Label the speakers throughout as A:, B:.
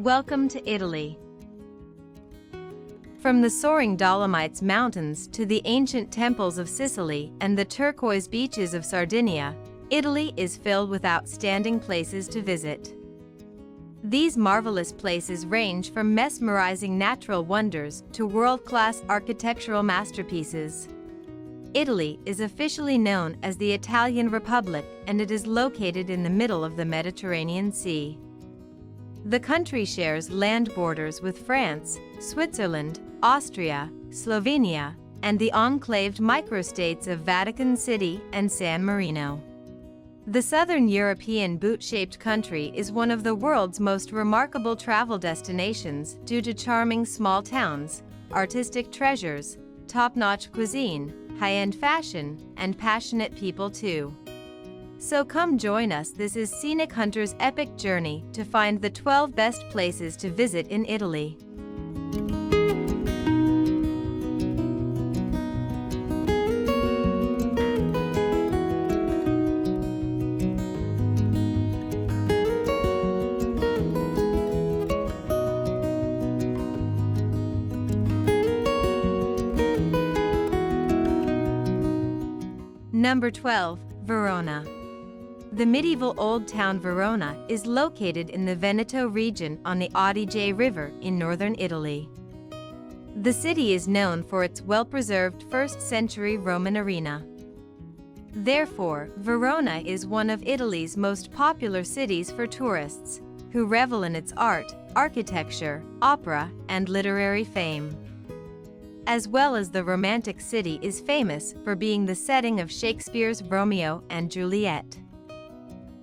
A: Welcome to Italy. From the soaring Dolomites mountains to the ancient temples of Sicily and the turquoise beaches of Sardinia, Italy is filled with outstanding places to visit. These marvelous places range from mesmerizing natural wonders to world-class architectural masterpieces. Italy is officially known as the Italian Republic, and it is located in the middle of the Mediterranean Sea. The country shares land borders with France, Switzerland, Austria, Slovenia, and the enclaved microstates of Vatican City and San Marino. The southern European boot-shaped country is one of the world's most remarkable travel destinations due to charming small towns, artistic treasures, top-notch cuisine, high-end fashion, and passionate people too. So come join us. This is Scenic Hunter's epic journey to find the 12 best places to visit in Italy. Number 12. Verona. The medieval old town Verona is located in the Veneto region on the Adige River in northern Italy. The city is known for its well-preserved 1st-century Roman arena. Therefore, Verona is one of Italy's most popular cities for tourists, who revel in its art, architecture, opera, and literary fame. As well as the Romantic city is famous for being the setting of Shakespeare's Romeo and Juliet.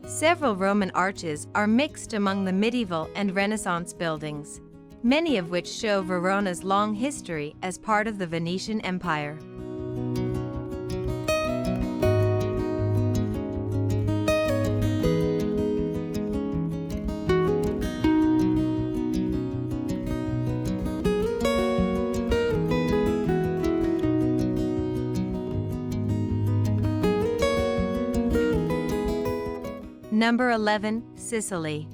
A: Several Roman arches are mixed among the medieval and Renaissance buildings, many of which show Verona's long history as part of the Venetian Empire. Number 11. Sicily.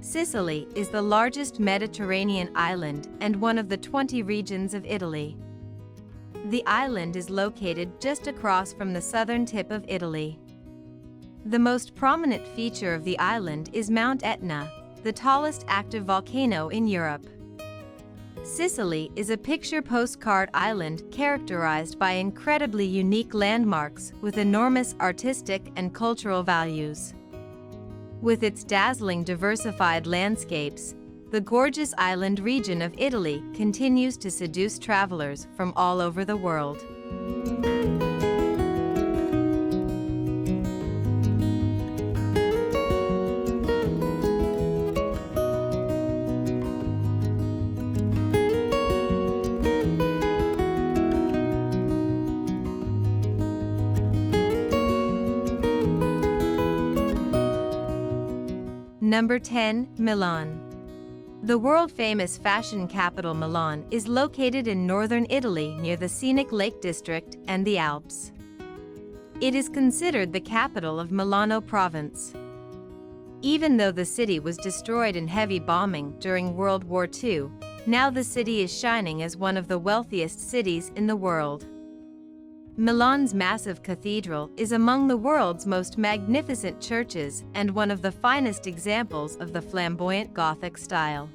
A: Sicily is the largest Mediterranean island and one of the 20 regions of Italy. The island is located just across from the southern tip of Italy. The most prominent feature of the island is Mount Etna, the tallest active volcano in Europe. Sicily is a picture postcard island characterized by incredibly unique landmarks with enormous artistic and cultural values. With its dazzling diversified landscapes, the gorgeous island region of Italy continues to seduce travelers from all over the world. Number 10. Milan. The world-famous fashion capital Milan is located in northern Italy near the scenic Lake District and the Alps. It is considered the capital of Milano province. Even though the city was destroyed in heavy bombing during World War II, now the city is shining as one of the wealthiest cities in the world. Milan's massive cathedral is among the world's most magnificent churches and one of the finest examples of the flamboyant Gothic style.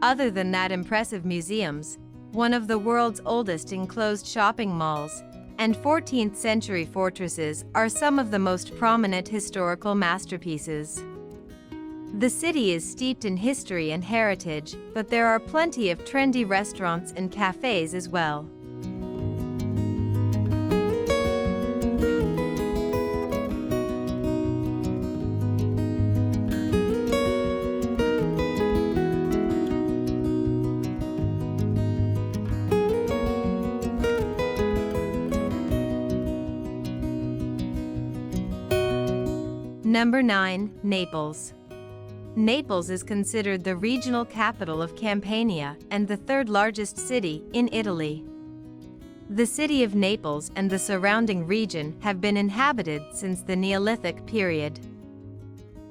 A: Other than that, impressive museums, one of the world's oldest enclosed shopping malls, and 14th-century fortresses are some of the most prominent historical masterpieces. The city is steeped in history and heritage, but there are plenty of trendy restaurants and cafes as well. Number 9. Naples. Naples is considered the regional capital of Campania and the third largest city in Italy. The city of Naples and the surrounding region have been inhabited since the Neolithic period.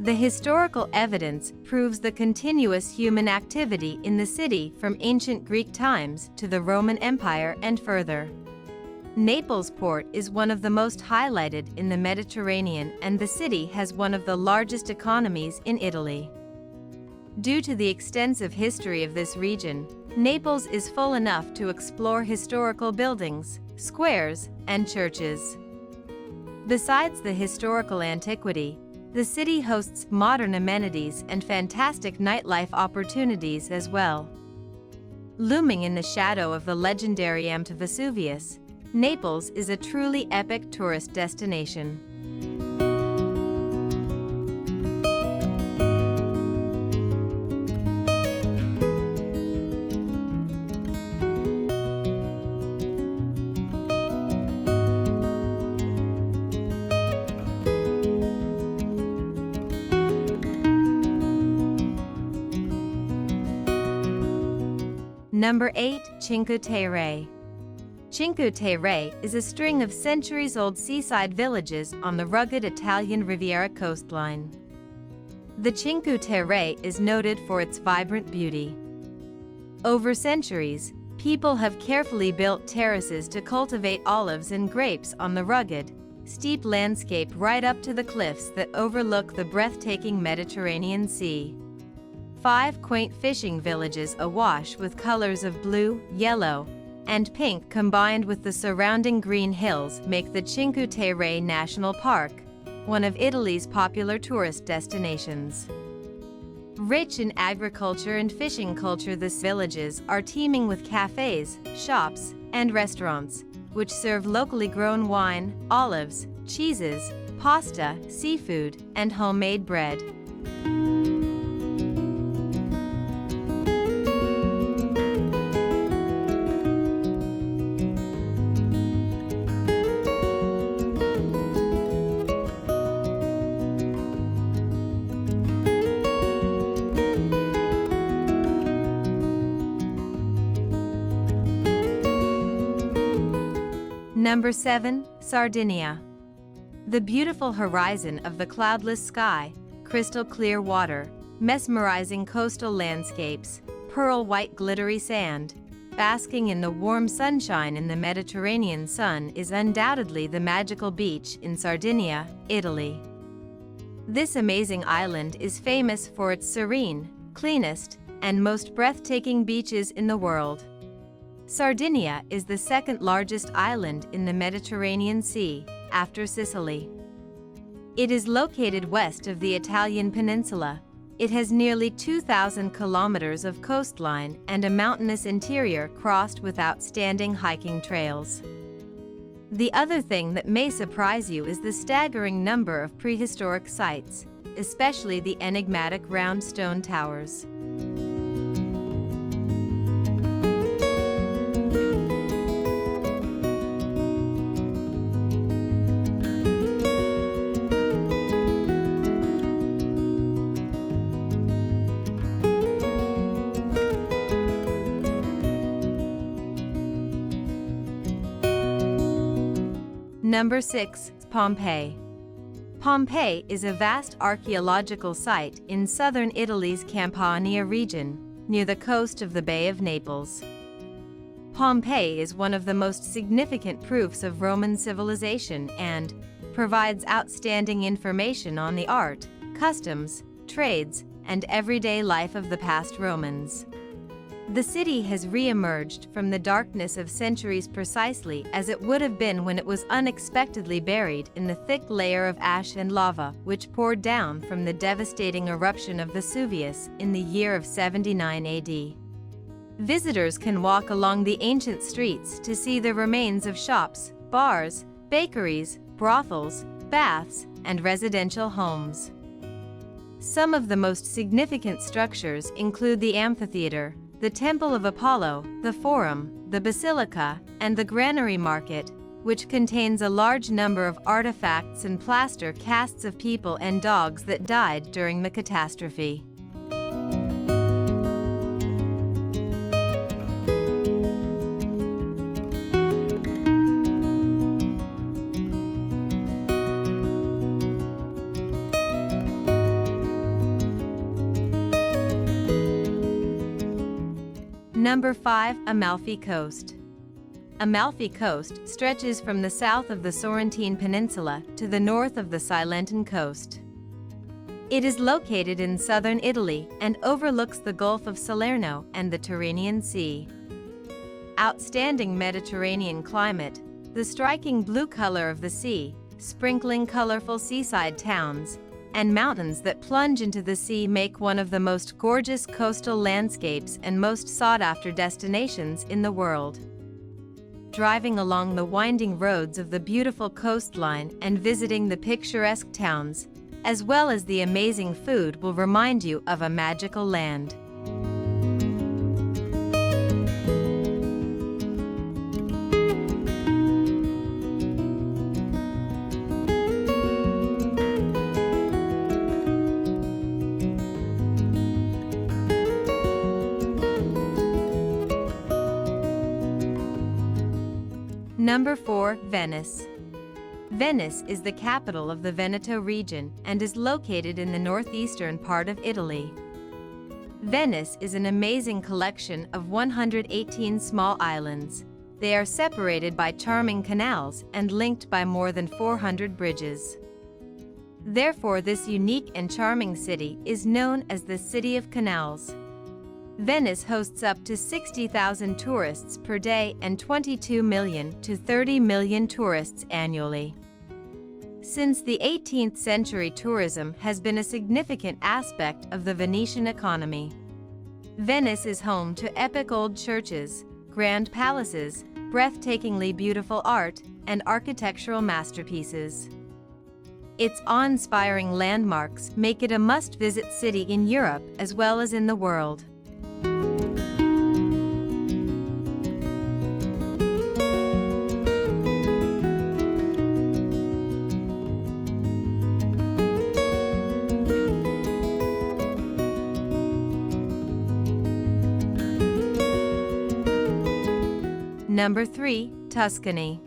A: The historical evidence proves the continuous human activity in the city from ancient Greek times to the Roman Empire and further. Naples port is one of the most highlighted in the Mediterranean, and the city has one of the largest economies in Italy. Due to the extensive history of this region, Naples is full enough to explore historical buildings, squares, and churches. Besides the historical antiquity, the city hosts modern amenities and fantastic nightlife opportunities as well. Looming in the shadow of the legendary Mount Vesuvius, Naples is a truly epic tourist destination. Number 8. Cinque Terre. Cinque Terre is a string of centuries-old seaside villages on the rugged Italian Riviera coastline. The Cinque Terre is noted for its vibrant beauty. Over centuries, people have carefully built terraces to cultivate olives and grapes on the rugged, steep landscape right up to the cliffs that overlook the breathtaking Mediterranean Sea. 5 quaint fishing villages awash with colors of blue, yellow, and pink combined with the surrounding green hills make the Cinque Terre National Park one of Italy's popular tourist destinations. Rich in agriculture and fishing culture, these villages are teeming with cafes, shops, and restaurants, which serve locally grown wine, olives, cheeses, pasta, seafood, and homemade bread. Number 7. Sardinia. The beautiful horizon of the cloudless sky, crystal clear water, mesmerizing coastal landscapes, pearl white glittery sand, basking in the warm sunshine in the Mediterranean sun is undoubtedly the magical beach in Sardinia, Italy. This amazing island is famous for its serene, cleanest, and most breathtaking beaches in the world. Sardinia is the second largest island in the Mediterranean Sea, after Sicily. It is located west of the Italian peninsula. It has nearly 2,000 kilometers of coastline and a mountainous interior crossed with outstanding hiking trails. The other thing that may surprise you is the staggering number of prehistoric sites, especially the enigmatic round stone towers. Number 6. Pompeii. Pompeii is a vast archaeological site in southern Italy's Campania region, near the coast of the Bay of Naples. Pompeii is one of the most significant proofs of Roman civilization and provides outstanding information on the art, customs, trades, and everyday life of the past Romans. The city has re-emerged from the darkness of centuries precisely as it would have been when it was unexpectedly buried in the thick layer of ash and lava which poured down from the devastating eruption of Vesuvius in the year of 79 AD. Visitors can walk along the ancient streets to see the remains of shops, bars, bakeries, brothels, baths, and residential homes. Some of the most significant structures include the amphitheater, the Temple of Apollo, the Forum, the Basilica, and the Granary Market, which contains a large number of artifacts and plaster casts of people and dogs that died during the catastrophe. Number 5. Amalfi Coast. Amalfi Coast stretches from the south of the Sorrentine Peninsula to the north of the Silentan coast. It is located in southern Italy and overlooks the Gulf of Salerno and the Tyrrhenian Sea. Outstanding Mediterranean climate, the striking blue color of the sea, sprinkling colorful seaside towns, and mountains that plunge into the sea make one of the most gorgeous coastal landscapes and most sought-after destinations in the world. Driving along the winding roads of the beautiful coastline and visiting the picturesque towns, as well as the amazing food, will remind you of a magical land. Number 4. Venice. Venice is the capital of the Veneto region and is located in the northeastern part of Italy. Venice is an amazing collection of 118 small islands. They are separated by charming canals and linked by more than 400 bridges. Therefore, this unique and charming city is known as the City of Canals. Venice hosts up to 60,000 tourists per day and 22 million to 30 million tourists annually. Since the 18th century, tourism has been a significant aspect of the Venetian economy. Venice is home to epic old churches, grand palaces, breathtakingly beautiful art, and architectural masterpieces. Its awe-inspiring landmarks make it a must-visit city in Europe as well as in the world. Number 3. Tuscany.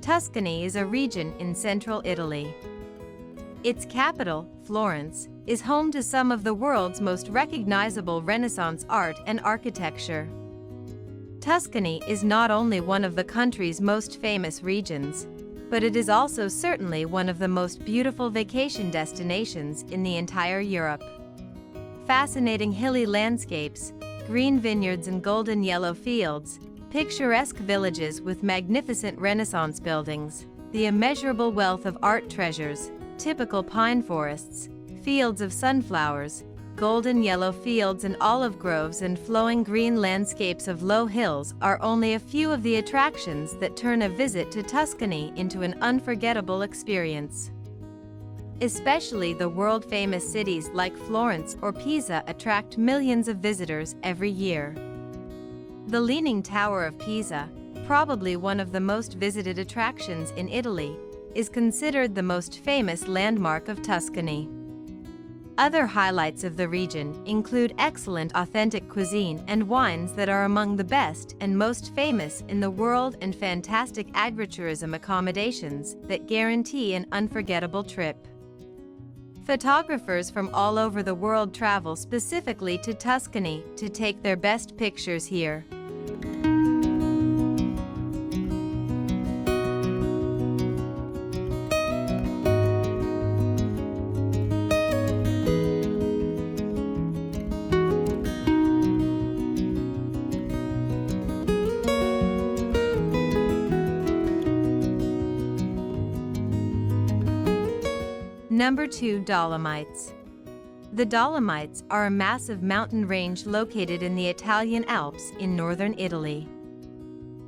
A: Tuscany is a region in central Italy. Its capital, Florence, is home to some of the world's most recognizable Renaissance art and architecture. Tuscany is not only one of the country's most famous regions, but it is also certainly one of the most beautiful vacation destinations in the entire Europe. Fascinating hilly landscapes, green vineyards and golden yellow fields, picturesque villages with magnificent Renaissance buildings, the immeasurable wealth of art treasures, typical pine forests, fields of sunflowers, golden yellow fields and olive groves and flowing green landscapes of low hills are only a few of the attractions that turn a visit to Tuscany into an unforgettable experience. Especially the world-famous cities like Florence or Pisa attract millions of visitors every year. The Leaning Tower of Pisa, probably one of the most visited attractions in Italy, is considered the most famous landmark of Tuscany. Other highlights of the region include excellent authentic cuisine and wines that are among the best and most famous in the world and fantastic agritourism accommodations that guarantee an unforgettable trip. Photographers from all over the world travel specifically to Tuscany to take their best pictures here. Number 2. Dolomites. The Dolomites are a massive mountain range located in the Italian Alps in northern Italy.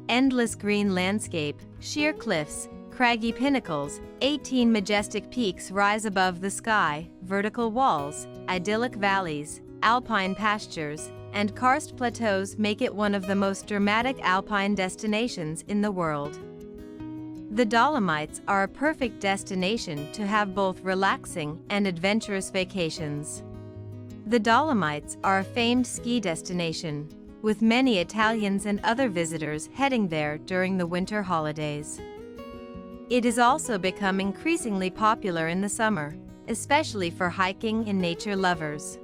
A: Endless green landscape, sheer cliffs, craggy pinnacles, 18 majestic peaks rise above the sky, vertical walls, idyllic valleys, alpine pastures, and karst plateaus make it one of the most dramatic alpine destinations in the world. The Dolomites are a perfect destination to have both relaxing and adventurous vacations. The Dolomites are a famed ski destination, with many Italians and other visitors heading there during the winter holidays. It has also become increasingly popular in the summer, especially for hiking and nature lovers.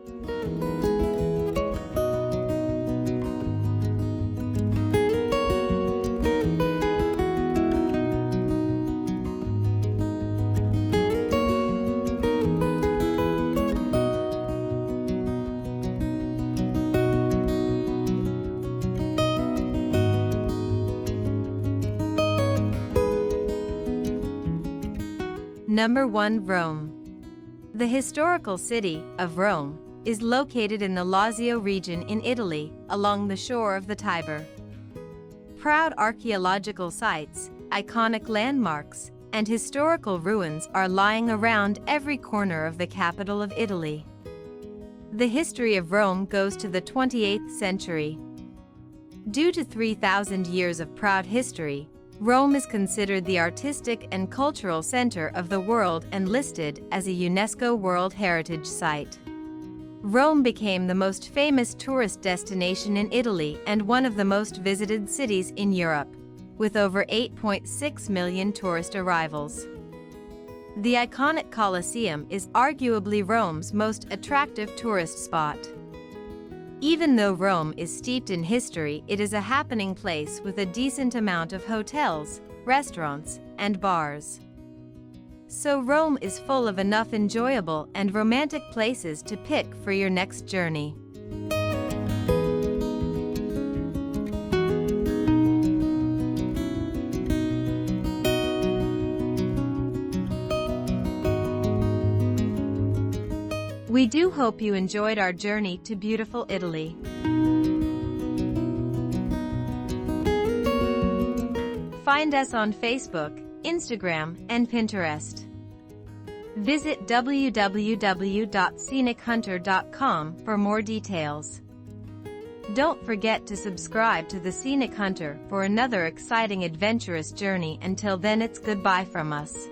A: Number 1. Rome. The historical city of Rome is located in the Lazio region in Italy, along the shore of the Tiber. Proud archaeological sites, iconic landmarks, and historical ruins are lying around every corner of the capital of Italy. The history of Rome goes to the 28th century. Due to 3,000 years of proud history, Rome is considered the artistic and cultural center of the world and listed as a UNESCO World Heritage Site. Rome became the most famous tourist destination in Italy and one of the most visited cities in Europe, with over 8.6 million tourist arrivals. The iconic Colosseum is arguably Rome's most attractive tourist spot. Even though Rome is steeped in history, it is a happening place with a decent amount of hotels, restaurants, and bars. So Rome is full of enough enjoyable and romantic places to pick for your next journey. We do hope you enjoyed our journey to beautiful Italy. Find us on Facebook, Instagram, and Pinterest. Visit www.scenichunter.com for more details. Don't forget to subscribe to The Scenic Hunter for another exciting adventurous journey. Until then, it's goodbye from us.